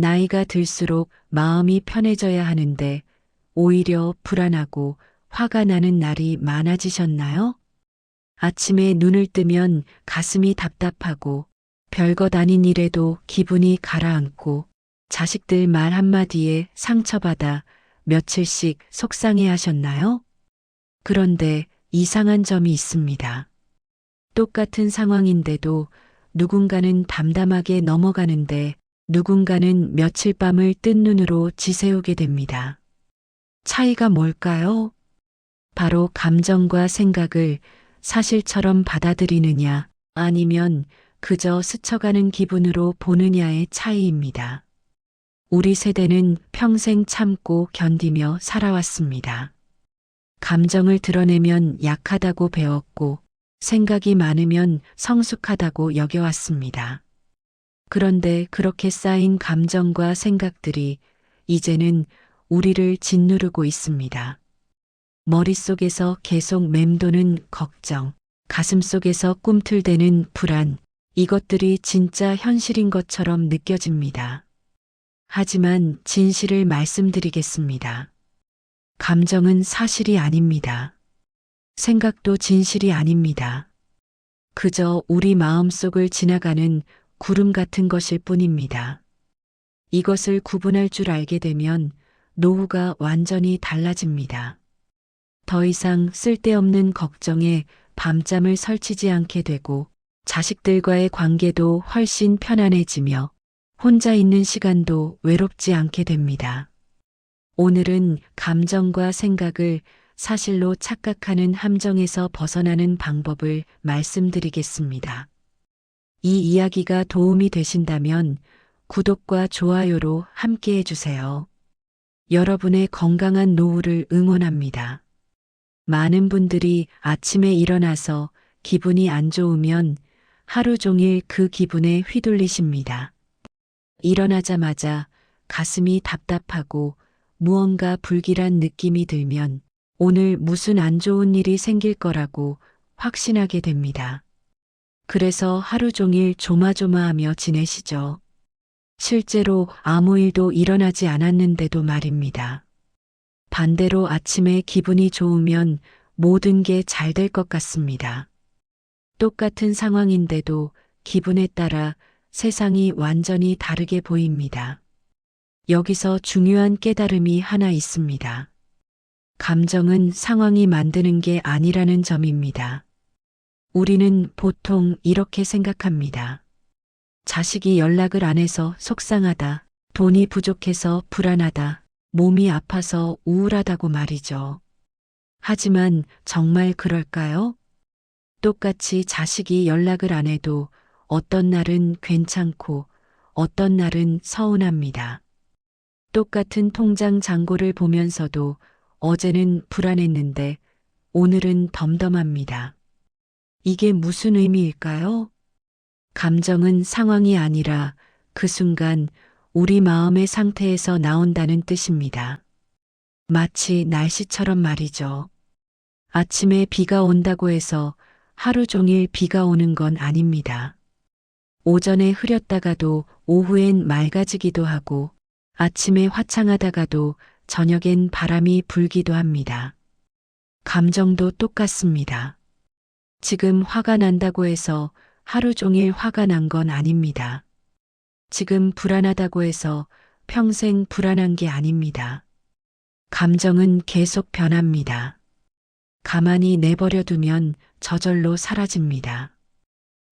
나이가 들수록 마음이 편해져야 하는데 오히려 불안하고 화가 나는 날이 많아지셨나요? 아침에 눈을 뜨면 가슴이 답답하고 별것 아닌 일에도 기분이 가라앉고 자식들 말 한마디에 상처받아 며칠씩 속상해 하셨나요? 그런데 이상한 점이 있습니다. 똑같은 상황인데도 누군가는 담담하게 넘어가는데 누군가는 며칠 밤을 뜬 눈으로 지새우게 됩니다. 차이가 뭘까요? 바로 감정과 생각을 사실처럼 받아들이느냐 아니면 그저 스쳐가는 기분으로 보느냐의 차이입니다. 우리 세대는 평생 참고 견디며 살아왔습니다. 감정을 드러내면 약하다고 배웠고 생각이 많으면 성숙하다고 여겨왔습니다. 그런데 그렇게 쌓인 감정과 생각들이 이제는 우리를 짓누르고 있습니다. 머릿속에서 계속 맴도는 걱정, 가슴속에서 꿈틀대는 불안, 이것들이 진짜 현실인 것처럼 느껴집니다. 하지만 진실을 말씀드리겠습니다. 감정은 사실이 아닙니다. 생각도 진실이 아닙니다. 그저 우리 마음속을 지나가는 구름 같은 것일 뿐입니다. 이것을 구분할 줄 알게 되면 노후가 완전히 달라집니다. 더 이상 쓸데없는 걱정에 밤잠을 설치지 않게 되고 자식들과의 관계도 훨씬 편안해지며 혼자 있는 시간도 외롭지 않게 됩니다. 오늘은 감정과 생각을 사실로 착각하는 함정에서 벗어나는 방법을 말씀드리겠습니다. 이 이야기가 도움이 되신다면 구독과 좋아요로 함께 해주세요. 여러분의 건강한 노후를 응원합니다. 많은 분들이 아침에 일어나서 기분이 안 좋으면 하루 종일 그 기분에 휘둘리십니다. 일어나자마자 가슴이 답답하고 무언가 불길한 느낌이 들면 오늘 무슨 안 좋은 일이 생길 거라고 확신하게 됩니다. 그래서 하루 종일 조마조마하며 지내시죠. 실제로 아무 일도 일어나지 않았는데도 말입니다. 반대로 아침에 기분이 좋으면 모든 게 잘 될 것 같습니다. 똑같은 상황인데도 기분에 따라 세상이 완전히 다르게 보입니다. 여기서 중요한 깨달음이 하나 있습니다. 감정은 상황이 만드는 게 아니라는 점입니다. 우리는 보통 이렇게 생각합니다. 자식이 연락을 안 해서 속상하다, 돈이 부족해서 불안하다, 몸이 아파서 우울하다고 말이죠. 하지만 정말 그럴까요? 똑같이 자식이 연락을 안 해도 어떤 날은 괜찮고 어떤 날은 서운합니다. 똑같은 통장 잔고를 보면서도 어제는 불안했는데 오늘은 덤덤합니다. 이게 무슨 의미일까요? 감정은 상황이 아니라 그 순간 우리 마음의 상태에서 나온다는 뜻입니다. 마치 날씨처럼 말이죠. 아침에 비가 온다고 해서 하루 종일 비가 오는 건 아닙니다. 오전에 흐렸다가도 오후엔 맑아지기도 하고 아침에 화창하다가도 저녁엔 바람이 불기도 합니다. 감정도 똑같습니다. 지금 화가 난다고 해서 하루 종일 화가 난 건 아닙니다. 지금 불안하다고 해서 평생 불안한 게 아닙니다. 감정은 계속 변합니다. 가만히 내버려 두면 저절로 사라집니다.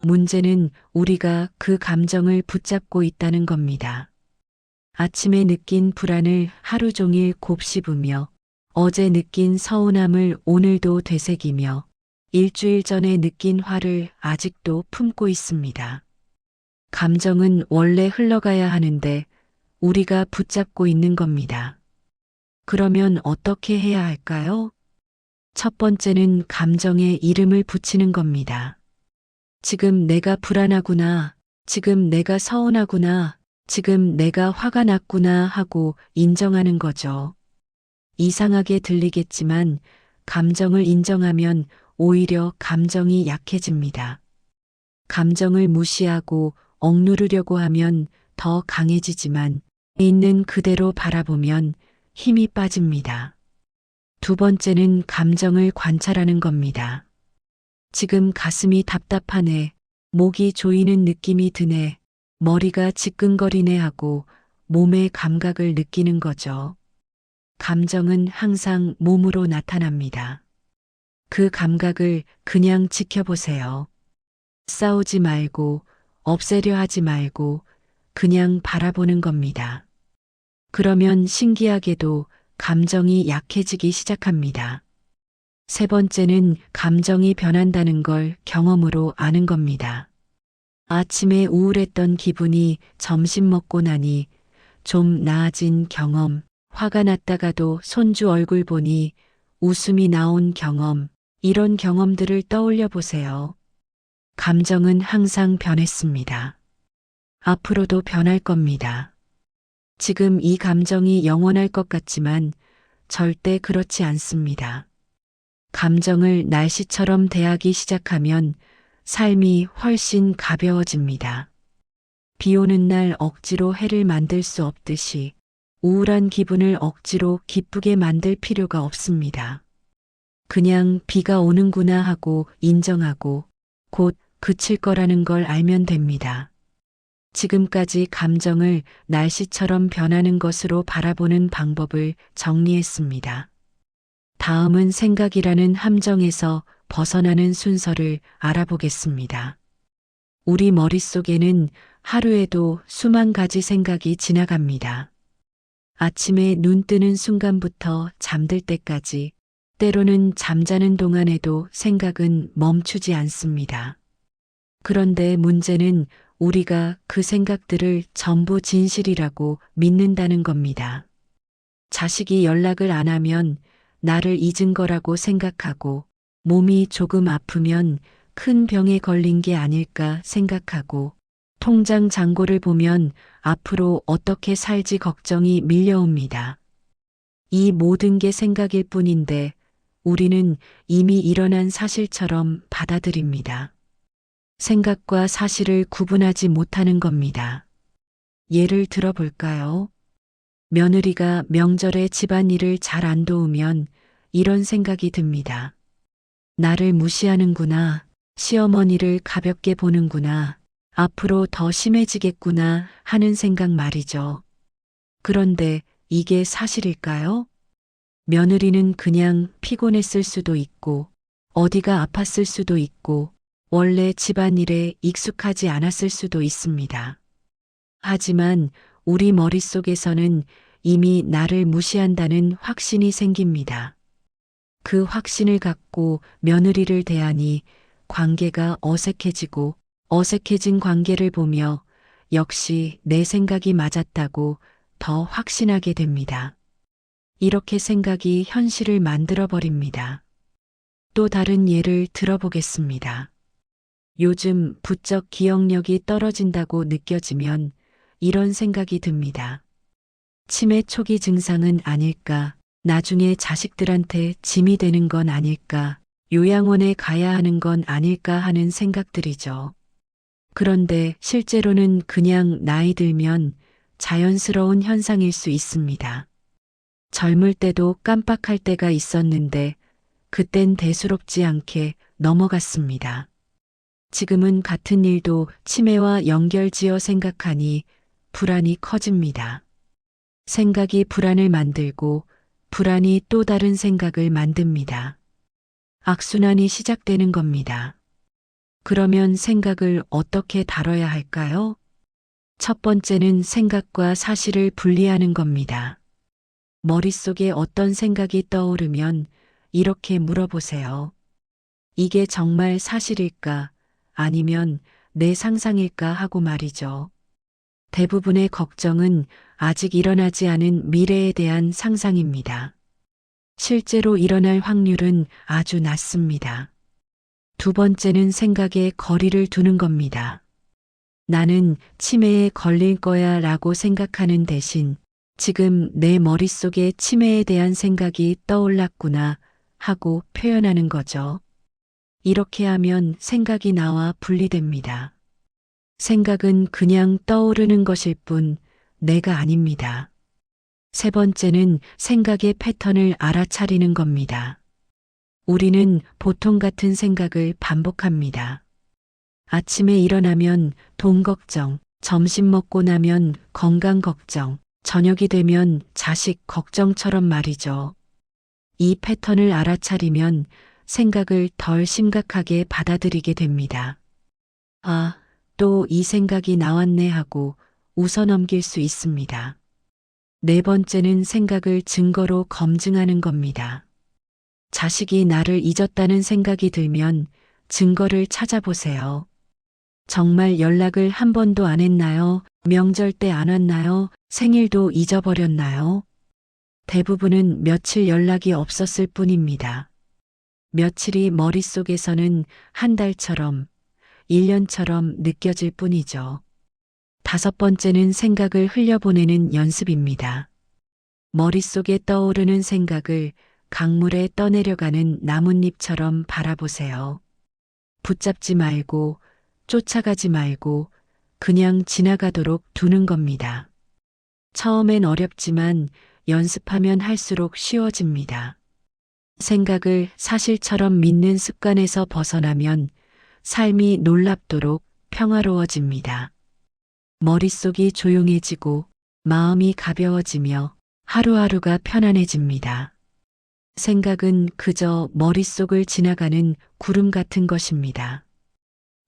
문제는 우리가 그 감정을 붙잡고 있다는 겁니다. 아침에 느낀 불안을 하루 종일 곱씹으며 어제 느낀 서운함을 오늘도 되새기며 일주일 전에 느낀 화를 아직도 품고 있습니다. 감정은 원래 흘러가야 하는데 우리가 붙잡고 있는 겁니다. 그러면 어떻게 해야 할까요? 첫 번째는 감정에 이름을 붙이는 겁니다. 지금 내가 불안하구나, 지금 내가 서운하구나, 지금 내가 화가 났구나 하고 인정하는 거죠. 이상하게 들리겠지만 감정을 인정하면 오히려 감정이 약해집니다. 감정을 무시하고 억누르려고 하면 더 강해지지만 있는 그대로 바라보면 힘이 빠집니다. 두 번째는 감정을 관찰하는 겁니다. 지금 가슴이 답답하네, 목이 조이는 느낌이 드네, 머리가 지끈거리네 하고 몸의 감각을 느끼는 거죠. 감정은 항상 몸으로 나타납니다. 그 감각을 그냥 지켜보세요. 싸우지 말고, 없애려 하지 말고, 그냥 바라보는 겁니다. 그러면 신기하게도 감정이 약해지기 시작합니다. 세 번째는 감정이 변한다는 걸 경험으로 아는 겁니다. 아침에 우울했던 기분이 점심 먹고 나니 좀 나아진 경험, 화가 났다가도 손주 얼굴 보니 웃음이 나온 경험, 이런 경험들을 떠올려 보세요. 감정은 항상 변했습니다. 앞으로도 변할 겁니다. 지금 이 감정이 영원할 것 같지만 절대 그렇지 않습니다. 감정을 날씨처럼 대하기 시작하면 삶이 훨씬 가벼워집니다. 비 오는 날 억지로 해를 만들 수 없듯이 우울한 기분을 억지로 기쁘게 만들 필요가 없습니다. 그냥 비가 오는구나 하고 인정하고 곧 그칠 거라는 걸 알면 됩니다. 지금까지 감정을 날씨처럼 변하는 것으로 바라보는 방법을 정리했습니다. 다음은 생각이라는 함정에서 벗어나는 순서를 알아보겠습니다. 우리 머릿속에는 하루에도 수만 가지 생각이 지나갑니다. 아침에 눈 뜨는 순간부터 잠들 때까지, 때로는 잠자는 동안에도 생각은 멈추지 않습니다. 그런데 문제는 우리가 그 생각들을 전부 진실이라고 믿는다는 겁니다. 자식이 연락을 안 하면 나를 잊은 거라고 생각하고, 몸이 조금 아프면 큰 병에 걸린 게 아닐까 생각하고, 통장 잔고를 보면 앞으로 어떻게 살지 걱정이 밀려옵니다. 이 모든 게 생각일 뿐인데 우리는 이미 일어난 사실처럼 받아들입니다. 생각과 사실을 구분하지 못하는 겁니다. 예를 들어 볼까요? 며느리가 명절에 집안일을 잘 안 도우면 이런 생각이 듭니다. 나를 무시하는구나. 시어머니를 가볍게 보는구나. 앞으로 더 심해지겠구나 하는 생각 말이죠. 그런데 이게 사실일까요? 며느리는 그냥 피곤했을 수도 있고, 어디가 아팠을 수도 있고, 원래 집안일에 익숙하지 않았을 수도 있습니다. 하지만 우리 머릿속에서는 이미 나를 무시한다는 확신이 생깁니다. 그 확신을 갖고 며느리를 대하니 관계가 어색해지고, 어색해진 관계를 보며 역시 내 생각이 맞았다고 더 확신하게 됩니다. 이렇게 생각이 현실을 만들어 버립니다. 또 다른 예를 들어보겠습니다. 요즘 부쩍 기억력이 떨어진다고 느껴지면 이런 생각이 듭니다. 치매 초기 증상은 아닐까? 나중에 자식들한테 짐이 되는 건 아닐까? 요양원에 가야 하는 건 아닐까 하는 생각들이죠. 그런데 실제로는 그냥 나이 들면 자연스러운 현상일 수 있습니다. 젊을 때도 깜빡할 때가 있었는데 그땐 대수롭지 않게 넘어갔습니다. 지금은 같은 일도 치매와 연결지어 생각하니 불안이 커집니다. 생각이 불안을 만들고 불안이 또 다른 생각을 만듭니다. 악순환이 시작되는 겁니다. 그러면 생각을 어떻게 다뤄야 할까요? 첫 번째는 생각과 사실을 분리하는 겁니다. 머릿속에 어떤 생각이 떠오르면 이렇게 물어보세요. 이게 정말 사실일까? 아니면 내 상상일까 하고 말이죠. 대부분의 걱정은 아직 일어나지 않은 미래에 대한 상상입니다. 실제로 일어날 확률은 아주 낮습니다. 두 번째는 생각에 거리를 두는 겁니다. 나는 치매에 걸릴 거야 라고 생각하는 대신 지금 내 머릿속에 치매에 대한 생각이 떠올랐구나 하고 표현하는 거죠. 이렇게 하면 생각이 나와 분리됩니다. 생각은 그냥 떠오르는 것일 뿐 내가 아닙니다. 세 번째는 생각의 패턴을 알아차리는 겁니다. 우리는 보통 같은 생각을 반복합니다. 아침에 일어나면 돈 걱정, 점심 먹고 나면 건강 걱정, 저녁이 되면 자식 걱정처럼 말이죠. 이 패턴을 알아차리면 생각을 덜 심각하게 받아들이게 됩니다. 아, 또 이 생각이 나왔네 하고 웃어 넘길 수 있습니다. 네 번째는 생각을 증거로 검증하는 겁니다. 자식이 나를 잊었다는 생각이 들면 증거를 찾아보세요. 정말 연락을 한 번도 안 했나요? 명절 때 안 왔나요? 생일도 잊어버렸나요? 대부분은 며칠 연락이 없었을 뿐입니다. 며칠이 머릿속에서는 한 달처럼, 1년처럼 느껴질 뿐이죠. 다섯 번째는 생각을 흘려보내는 연습입니다. 머릿속에 떠오르는 생각을 강물에 떠내려가는 나뭇잎처럼 바라보세요. 붙잡지 말고, 쫓아가지 말고, 그냥 지나가도록 두는 겁니다. 처음엔 어렵지만 연습하면 할수록 쉬워집니다. 생각을 사실처럼 믿는 습관에서 벗어나면 삶이 놀랍도록 평화로워집니다. 머릿속이 조용해지고 마음이 가벼워지며 하루하루가 편안해집니다. 생각은 그저 머릿속을 지나가는 구름 같은 것입니다.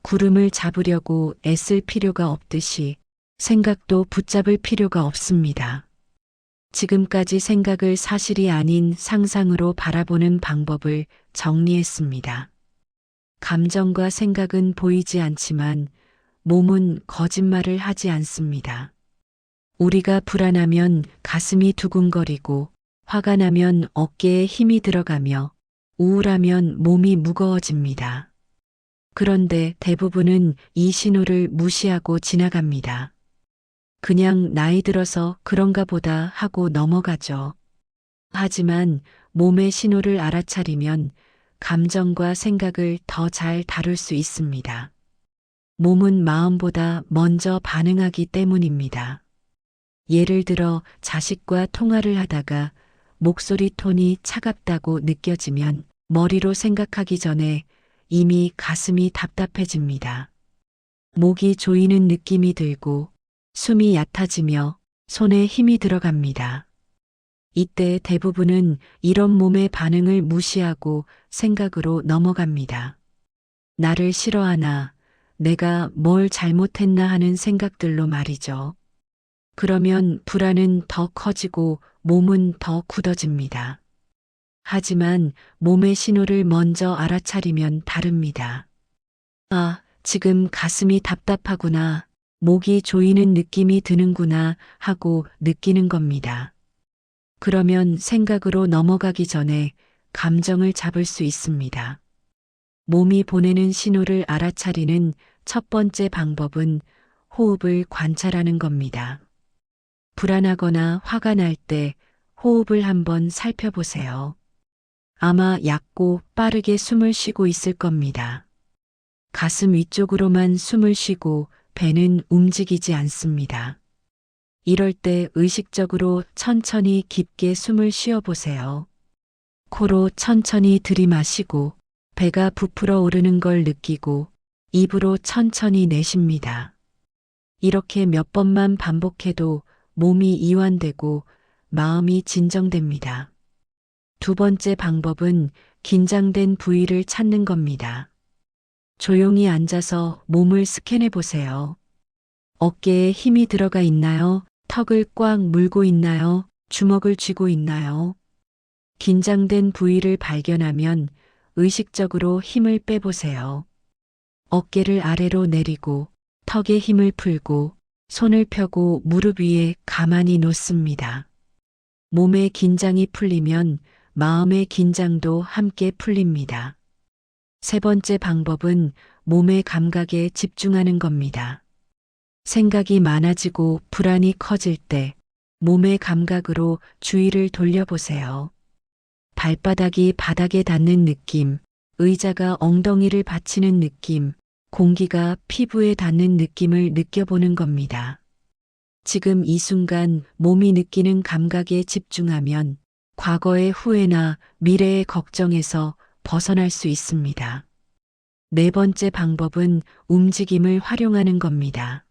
구름을 잡으려고 애쓸 필요가 없듯이 생각도 붙잡을 필요가 없습니다. 지금까지 생각을 사실이 아닌 상상으로 바라보는 방법을 정리했습니다. 감정과 생각은 보이지 않지만 몸은 거짓말을 하지 않습니다. 우리가 불안하면 가슴이 두근거리고 화가 나면 어깨에 힘이 들어가며 우울하면 몸이 무거워집니다. 그런데 대부분은 이 신호를 무시하고 지나갑니다. 그냥 나이 들어서 그런가 보다 하고 넘어가죠. 하지만 몸의 신호를 알아차리면 감정과 생각을 더 잘 다룰 수 있습니다. 몸은 마음보다 먼저 반응하기 때문입니다. 예를 들어 자식과 통화를 하다가 목소리 톤이 차갑다고 느껴지면 머리로 생각하기 전에 이미 가슴이 답답해집니다. 목이 조이는 느낌이 들고 숨이 얕아지며 손에 힘이 들어갑니다. 이때 대부분은 이런 몸의 반응을 무시하고 생각으로 넘어갑니다. 나를 싫어하나, 내가 뭘 잘못했나 하는 생각들로 말이죠. 그러면 불안은 더 커지고 몸은 더 굳어집니다. 하지만 몸의 신호를 먼저 알아차리면 다릅니다. 아, 지금 가슴이 답답하구나, 목이 조이는 느낌이 드는구나 하고 느끼는 겁니다. 그러면 생각으로 넘어가기 전에 감정을 잡을 수 있습니다. 몸이 보내는 신호를 알아차리는 첫 번째 방법은 호흡을 관찰하는 겁니다. 불안하거나 화가 날 때 호흡을 한번 살펴보세요. 아마 얕고 빠르게 숨을 쉬고 있을 겁니다. 가슴 위쪽으로만 숨을 쉬고 배는 움직이지 않습니다. 이럴 때 의식적으로 천천히 깊게 숨을 쉬어보세요. 코로 천천히 들이마시고 배가 부풀어 오르는 걸 느끼고 입으로 천천히 내쉽니다. 이렇게 몇 번만 반복해도 몸이 이완되고 마음이 진정됩니다. 두 번째 방법은 긴장된 부위를 찾는 겁니다. 조용히 앉아서 몸을 스캔해 보세요. 어깨에 힘이 들어가 있나요? 턱을 꽉 물고 있나요? 주먹을 쥐고 있나요? 긴장된 부위를 발견하면 의식적으로 힘을 빼보세요. 어깨를 아래로 내리고 턱에 힘을 풀고 손을 펴고 무릎 위에 가만히 놓습니다. 몸의 긴장이 풀리면 마음의 긴장도 함께 풀립니다. 세 번째 방법은 몸의 감각에 집중하는 겁니다. 생각이 많아지고 불안이 커질 때 몸의 감각으로 주의를 돌려보세요. 발바닥이 바닥에 닿는 느낌, 의자가 엉덩이를 받치는 느낌, 공기가 피부에 닿는 느낌을 느껴보는 겁니다. 지금 이 순간 몸이 느끼는 감각에 집중하면 과거의 후회나 미래의 걱정에서 벗어날 수 있습니다. 네 번째 방법은 움직임을 활용하는 겁니다.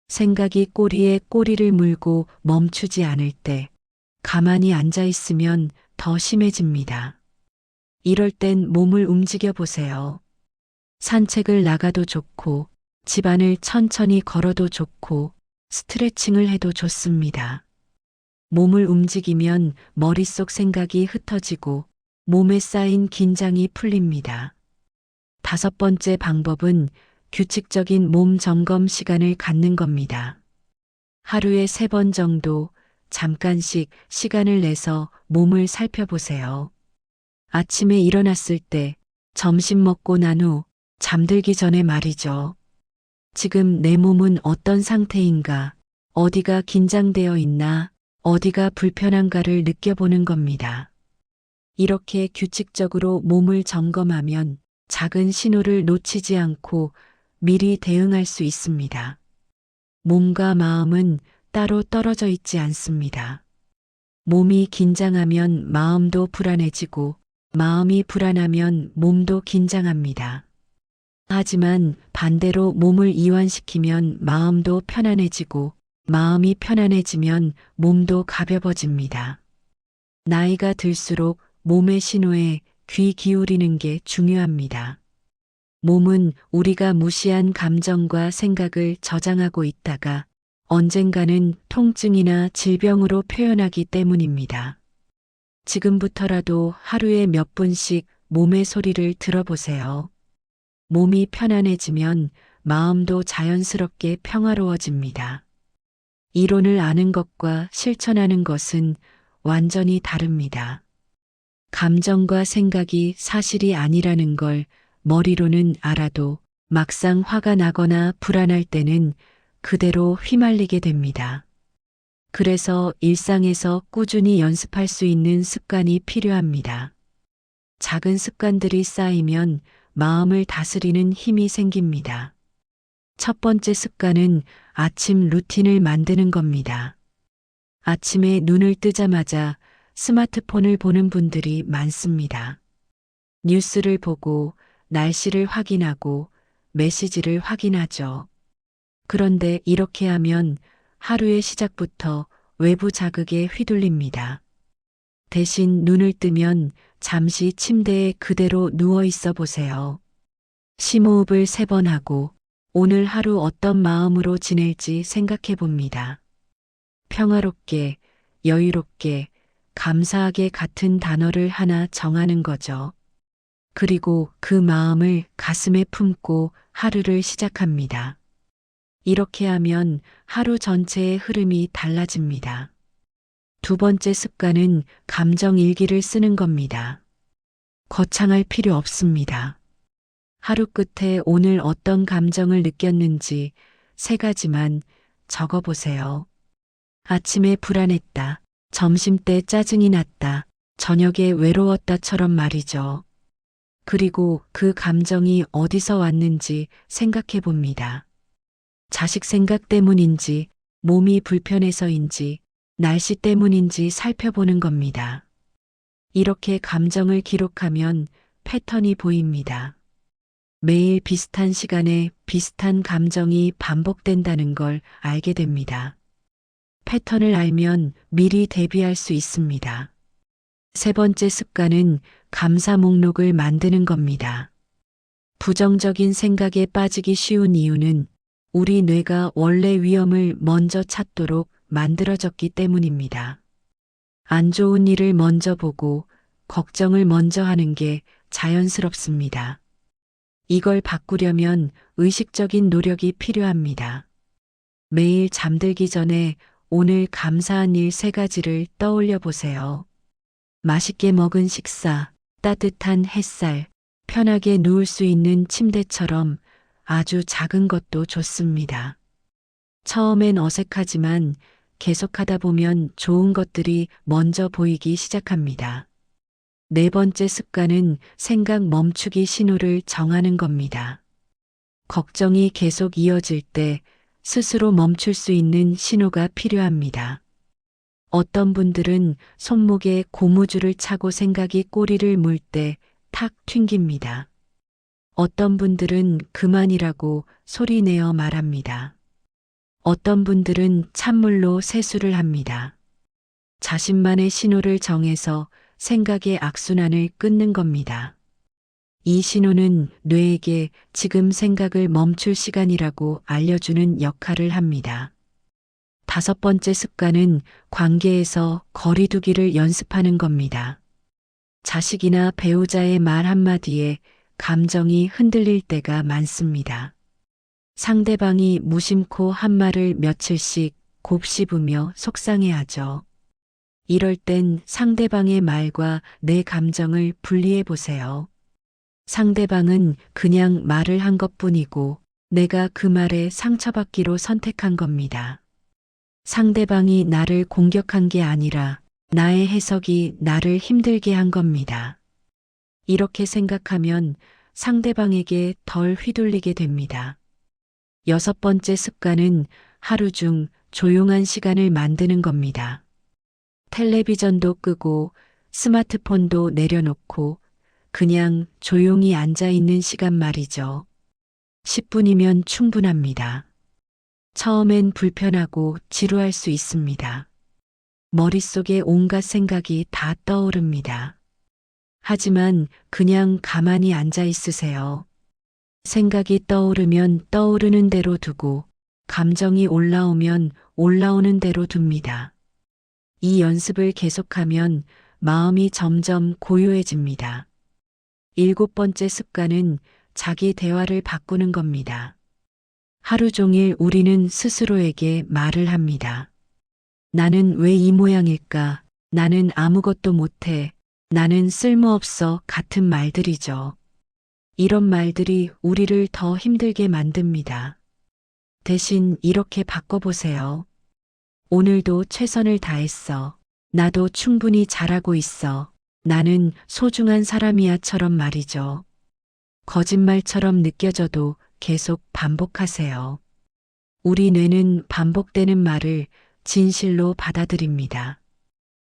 생각이 꼬리에 꼬리를 물고 멈추지 않을 때 가만히 앉아 있으면 더 심해집니다. 이럴 땐 몸을 움직여 보세요. 산책을 나가도 좋고, 집안을 천천히 걸어도 좋고, 스트레칭을 해도 좋습니다. 몸을 움직이면 머릿속 생각이 흩어지고 몸에 쌓인 긴장이 풀립니다. 다섯 번째 방법은 규칙적인 몸 점검 시간을 갖는 겁니다. 하루에 3번 정도 잠깐씩 시간을 내서 몸을 살펴보세요. 아침에 일어났을 때, 점심 먹고 난 후, 잠들기 전에 말이죠. 지금 내 몸은 어떤 상태인가, 어디가 긴장되어 있나, 어디가 불편한가를 느껴보는 겁니다. 이렇게 규칙적으로 몸을 점검하면 작은 신호를 놓치지 않고 미리 대응할 수 있습니다. 몸과 마음은 따로 떨어져 있지 않습니다. 몸이 긴장하면 마음도 불안해지고 마음이 불안하면 몸도 긴장합니다. 하지만 반대로 몸을 이완시키면 마음도 편안해지고 마음이 편안해지면 몸도 가벼워집니다. 나이가 들수록 몸의 신호에 귀 기울이는 게 중요합니다. 몸은 우리가 무시한 감정과 생각을 저장하고 있다가 언젠가는 통증이나 질병으로 표현하기 때문입니다. 지금부터라도 하루에 몇 분씩 몸의 소리를 들어보세요. 몸이 편안해지면 마음도 자연스럽게 평화로워집니다. 이론을 아는 것과 실천하는 것은 완전히 다릅니다. 감정과 생각이 사실이 아니라는 걸 머리로는 알아도 막상 화가 나거나 불안할 때는 그대로 휘말리게 됩니다. 그래서 일상에서 꾸준히 연습할 수 있는 습관이 필요합니다. 작은 습관들이 쌓이면 마음을 다스리는 힘이 생깁니다. 첫 번째 습관은 아침 루틴을 만드는 겁니다. 아침에 눈을 뜨자마자 스마트폰을 보는 분들이 많습니다. 뉴스를 보고 날씨를 확인하고 메시지를 확인하죠. 그런데 이렇게 하면 하루의 시작부터 외부 자극에 휘둘립니다. 대신 눈을 뜨면 잠시 침대에 그대로 누워 있어 보세요. 심호흡을 3번 하고 오늘 하루 어떤 마음으로 지낼지 생각해 봅니다. 평화롭게, 여유롭게, 감사하게 같은 단어를 하나 정하는 거죠. 그리고 그 마음을 가슴에 품고 하루를 시작합니다. 이렇게 하면 하루 전체의 흐름이 달라집니다. 두 번째 습관은 감정 일기를 쓰는 겁니다. 거창할 필요 없습니다. 하루 끝에 오늘 어떤 감정을 느꼈는지 3가지만 적어보세요. 아침에 불안했다. 점심때 짜증이 났다. 저녁에 외로웠다처럼 말이죠. 그리고 그 감정이 어디서 왔는지 생각해 봅니다. 자식 생각 때문인지, 몸이 불편해서인지, 날씨 때문인지 살펴보는 겁니다. 이렇게 감정을 기록하면 패턴이 보입니다. 매일 비슷한 시간에 비슷한 감정이 반복된다는 걸 알게 됩니다. 패턴을 알면 미리 대비할 수 있습니다. 세 번째 습관은 감사 목록을 만드는 겁니다. 부정적인 생각에 빠지기 쉬운 이유는 우리 뇌가 원래 위험을 먼저 찾도록 만들어졌기 때문입니다. 안 좋은 일을 먼저 보고 걱정을 먼저 하는 게 자연스럽습니다. 이걸 바꾸려면 의식적인 노력이 필요합니다. 매일 잠들기 전에 오늘 감사한 일 3가지를 떠올려 보세요. 맛있게 먹은 식사, 따뜻한 햇살, 편하게 누울 수 있는 침대처럼 아주 작은 것도 좋습니다. 처음엔 어색하지만 계속하다 보면 좋은 것들이 먼저 보이기 시작합니다. 네 번째 습관은 생각 멈추기 신호를 정하는 겁니다. 걱정이 계속 이어질 때 스스로 멈출 수 있는 신호가 필요합니다. 어떤 분들은 손목에 고무줄을 차고 생각이 꼬리를 물 때 탁 튕깁니다. 어떤 분들은 그만이라고 소리내어 말합니다. 어떤 분들은 찬물로 세수를 합니다. 자신만의 신호를 정해서 생각의 악순환을 끊는 겁니다. 이 신호는 뇌에게 지금 생각을 멈출 시간이라고 알려주는 역할을 합니다. 다섯 번째 습관은 관계에서 거리 두기를 연습하는 겁니다. 자식이나 배우자의 말 한마디에 감정이 흔들릴 때가 많습니다. 상대방이 무심코 한 말을 며칠씩 곱씹으며 속상해하죠. 이럴 땐 상대방의 말과 내 감정을 분리해 보세요. 상대방은 그냥 말을 한 것뿐이고 내가 그 말에 상처받기로 선택한 겁니다. 상대방이 나를 공격한 게 아니라 나의 해석이 나를 힘들게 한 겁니다. 이렇게 생각하면 상대방에게 덜 휘둘리게 됩니다. 여섯 번째 습관은 하루 중 조용한 시간을 만드는 겁니다. 텔레비전도 끄고 스마트폰도 내려놓고 그냥 조용히 앉아 있는 시간 말이죠. 10분이면 충분합니다. 처음엔 불편하고 지루할 수 있습니다. 머릿속에 온갖 생각이 다 떠오릅니다. 하지만 그냥 가만히 앉아 있으세요. 생각이 떠오르면 떠오르는 대로 두고 감정이 올라오면 올라오는 대로 둡니다. 이 연습을 계속하면 마음이 점점 고요해집니다. 일곱 번째 습관은 자기 대화를 바꾸는 겁니다. 하루 종일 우리는 스스로에게 말을 합니다. 나는 왜 이 모양일까? 나는 아무것도 못해. 나는 쓸모없어 같은 말들이죠. 이런 말들이 우리를 더 힘들게 만듭니다. 대신 이렇게 바꿔보세요. 오늘도 최선을 다했어. 나도 충분히 잘하고 있어. 나는 소중한 사람이야처럼 말이죠. 거짓말처럼 느껴져도 계속 반복하세요. 우리 뇌는 반복되는 말을 진실로 받아들입니다.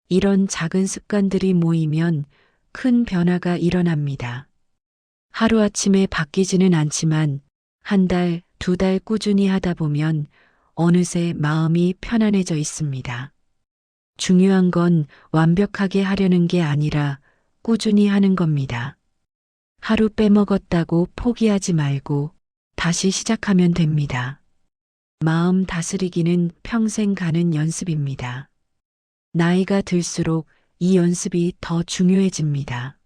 이런 작은 습관들이 모이면 큰 변화가 일어납니다. 하루아침에 바뀌지는 않지만 한 달, 두 달 꾸준히 하다 보면 어느새 마음이 편안해져 있습니다. 중요한 건 완벽하게 하려는 게 아니라 꾸준히 하는 겁니다. 하루 빼먹었다고 포기하지 말고 다시 시작하면 됩니다. 마음 다스리기는 평생 가는 연습입니다. 나이가 들수록 이 연습이 더 중요해집니다.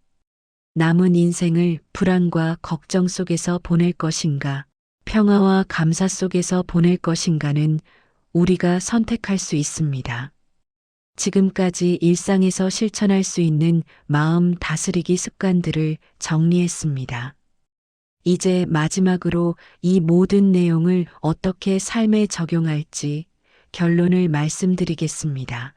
남은 인생을 불안과 걱정 속에서 보낼 것인가, 평화와 감사 속에서 보낼 것인가는 우리가 선택할 수 있습니다. 지금까지 일상에서 실천할 수 있는 마음 다스리기 습관들을 정리했습니다. 이제 마지막으로 이 모든 내용을 어떻게 삶에 적용할지 결론을 말씀드리겠습니다.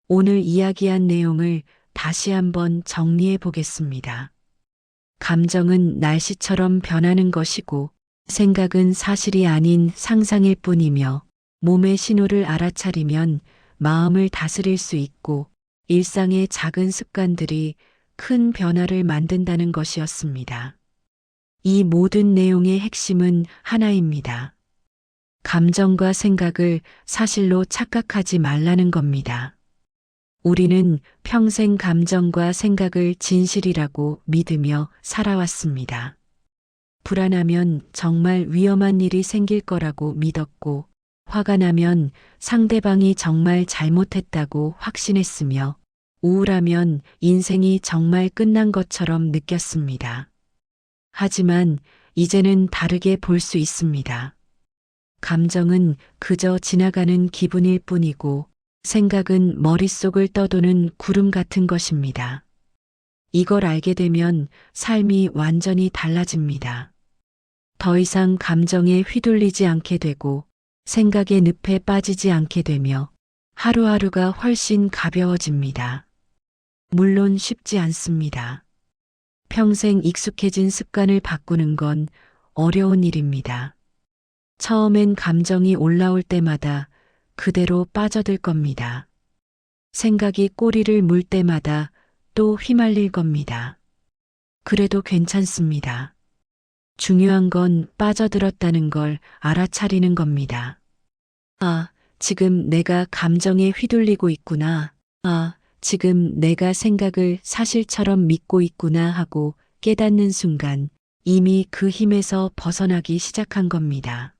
오늘 이야기한 내용을 다시 한번 정리해 보겠습니다. 감정은 날씨처럼 변하는 것이고 생각은 사실이 아닌 상상일 뿐이며 몸의 신호를 알아차리면 마음을 다스릴 수 있고 일상의 작은 습관들이 큰 변화를 만든다는 것이었습니다. 이 모든 내용의 핵심은 하나입니다. 감정과 생각을 사실로 착각하지 말라는 겁니다. 우리는 평생 감정과 생각을 진실이라고 믿으며 살아왔습니다. 불안하면 정말 위험한 일이 생길 거라고 믿었고, 화가 나면 상대방이 정말 잘못했다고 확신했으며, 우울하면 인생이 정말 끝난 것처럼 느꼈습니다. 하지만 이제는 다르게 볼 수 있습니다. 감정은 그저 지나가는 기분일 뿐이고 생각은 머릿속을 떠도는 구름 같은 것입니다. 이걸 알게 되면 삶이 완전히 달라집니다. 더 이상 감정에 휘둘리지 않게 되고 생각의 늪에 빠지지 않게 되며 하루하루가 훨씬 가벼워집니다. 물론 쉽지 않습니다. 평생 익숙해진 습관을 바꾸는 건 어려운 일입니다. 처음엔 감정이 올라올 때마다 그대로 빠져들 겁니다. 생각이 꼬리를 물 때마다 또 휘말릴 겁니다. 그래도 괜찮습니다. 중요한 건 빠져들었다는 걸 알아차리는 겁니다. 아, 지금 내가 감정에 휘둘리고 있구나. 아, 지금 내가 생각을 사실처럼 믿고 있구나 하고 깨닫는 순간 이미 그 힘에서 벗어나기 시작한 겁니다.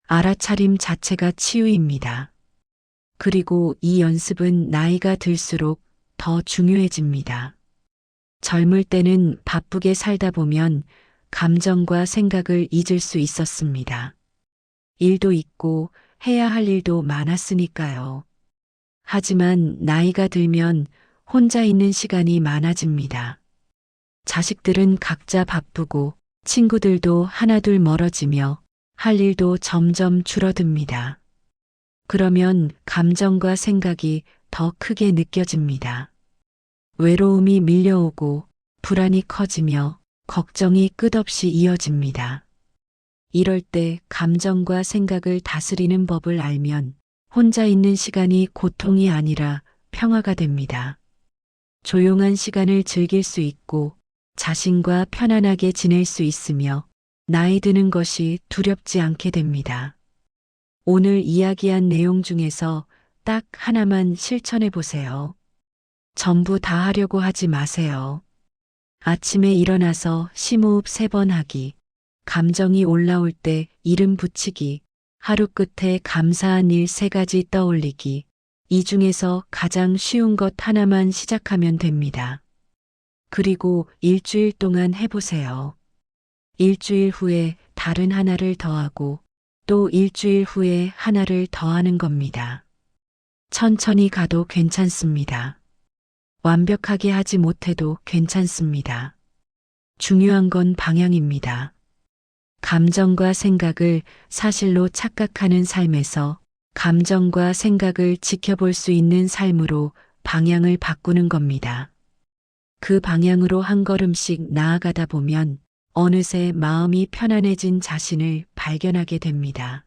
알아차림 자체가 치유입니다. 그리고 이 연습은 나이가 들수록 더 중요해집니다. 젊을 때는 바쁘게 살다 보면 감정과 생각을 잊을 수 있었습니다. 일도 있고 해야 할 일도 많았으니까요. 하지만 나이가 들면 혼자 있는 시간이 많아집니다. 자식들은 각자 바쁘고 친구들도 하나둘 멀어지며 할 일도 점점 줄어듭니다. 그러면 감정과 생각이 더 크게 느껴집니다. 외로움이 밀려오고 불안이 커지며 걱정이 끝없이 이어집니다. 이럴 때 감정과 생각을 다스리는 법을 알면 혼자 있는 시간이 고통이 아니라 평화가 됩니다. 조용한 시간을 즐길 수 있고 자신과 편안하게 지낼 수 있으며 나이 드는 것이 두렵지 않게 됩니다. 오늘 이야기한 내용 중에서 딱 하나만 실천해 보세요. 전부 다 하려고 하지 마세요. 아침에 일어나서 심호흡 3번 하기, 감정이 올라올 때 이름 붙이기, 하루 끝에 감사한 일 3가지 떠올리기, 이 중에서 가장 쉬운 것 하나만 시작하면 됩니다. 그리고 일주일 동안 해보세요. 일주일 후에 다른 하나를 더하고 또 일주일 후에 하나를 더하는 겁니다. 천천히 가도 괜찮습니다. 완벽하게 하지 못해도 괜찮습니다. 중요한 건 방향입니다. 감정과 생각을 사실로 착각하는 삶에서 감정과 생각을 지켜볼 수 있는 삶으로 방향을 바꾸는 겁니다. 그 방향으로 한 걸음씩 나아가다 보면 어느새 마음이 편안해진 자신을 발견하게 됩니다.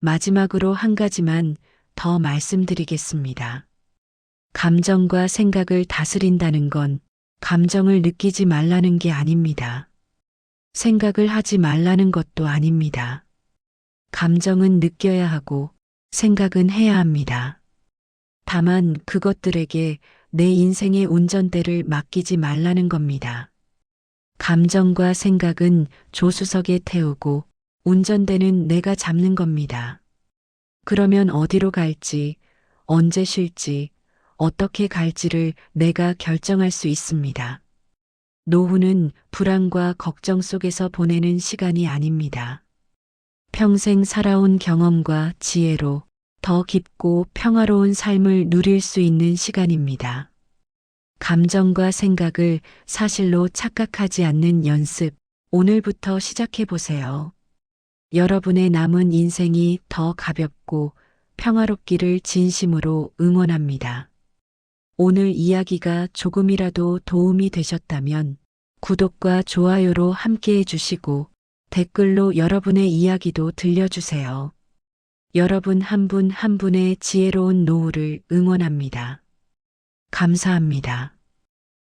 마지막으로 한 가지만 더 말씀드리겠습니다. 감정과 생각을 다스린다는 건 감정을 느끼지 말라는 게 아닙니다. 생각을 하지 말라는 것도 아닙니다. 감정은 느껴야 하고 생각은 해야 합니다. 다만 그것들에게 내 인생의 운전대를 맡기지 말라는 겁니다. 감정과 생각은 조수석에 태우고 운전대는 내가 잡는 겁니다. 그러면 어디로 갈지, 언제 쉴지, 어떻게 갈지를 내가 결정할 수 있습니다. 노후는 불안과 걱정 속에서 보내는 시간이 아닙니다. 평생 살아온 경험과 지혜로 더 깊고 평화로운 삶을 누릴 수 있는 시간입니다. 감정과 생각을 사실로 착각하지 않는 연습, 오늘부터 시작해 보세요. 여러분의 남은 인생이 더 가볍고 평화롭기를 진심으로 응원합니다. 오늘 이야기가 조금이라도 도움이 되셨다면 구독과 좋아요로 함께 해주시고 댓글로 여러분의 이야기도 들려주세요. 여러분 한 분 한 분의 지혜로운 노후를 응원합니다. 감사합니다.